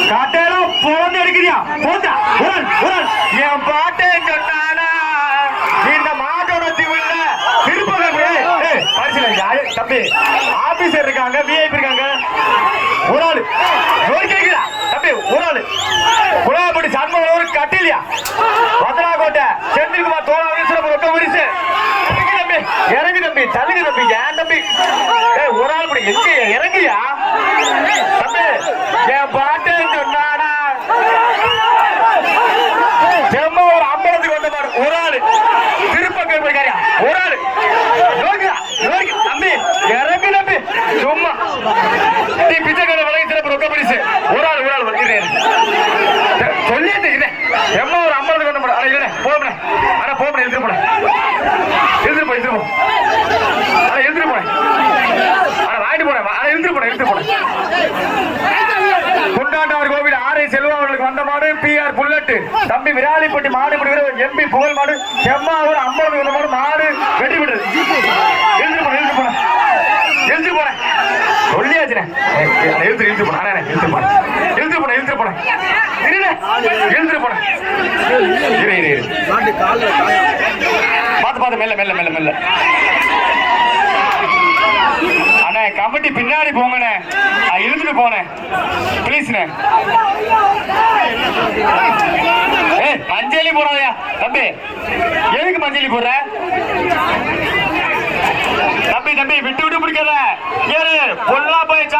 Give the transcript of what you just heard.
காட்டையெல்லாம் பொழந்து எடுக்கிறியா போதா என் பாட்டை சொன்னானா இந்த மாட்டோட தீவுல திருப்பதி தம்பி ஆபீசர் இருக்காங்க விஐபி இருக்காங்க ஒரு ஆளு கேட்கிறா தம்பி ஒரு ஆளு குழாப்பட்டி சண்முக ஒரு கட்டிலியா பத்ராகோட்டை செந்தில்குமார் தோழா ரொக்க உரிசு தம்பி இறங்கு தம்பி தள்ளுங்க தம்பி ஏன் தம்பி ஒரு ஆள் படி எங்க இறங்கியா தம்பி என் பாட்டை சொன்னானா செம்ம ஒரு அம்பலத்துக்கு வந்த பாரு ஒரு ஆளு திருப்பங்கள் போயிருக்காரியா ஒரு ஆளு தம்பி இறங்கு தம்பி சும்மா நீ பிச்சைக்கார விலகி சிறப்பு ரொக்க பரிசு ஒரு ஆள் வருகிறேன் சொல்லிட்டு எம்மா ஒரு அம்பலத்துக்கு வந்த பாரு இல்லை போன ஆனா போன எழுதிட்டு போனேன் எழுதிட்டு போனேன் எழுதிட்டு போனேன் ஆனா வாங்கிட்டு போனேன் ஆனா எழுதிட்டு போனேன் குண்டாண்டவர் கோவில் ஆரை செல்வா அவர்களுக்கு வந்த மாடு PR புல்லட் தம்பி விராலிப்பட்டி மாடு பிடிக்கிற MP புகழ் மாடு செம்மா ஒரு 50 வந்த மாடு மாடு வெட்டி விடுது எழுதிட்டு போனேன் சொல்லியாச்சுனே எழுதிட்டு போனேன் பார்த்து மெல்ல அண்ணே கமிட்டி பின்னாடி போங்கண்ணே இழுத்துட்டு போனேன் பிளீஸ்ண்ணே மஞ்சளி போடாதயா தம்பி எதுக்கு மஞ்சளி போடுற தம்பி விட்டு பிடிக்காத ஏறு பொல்லா போய்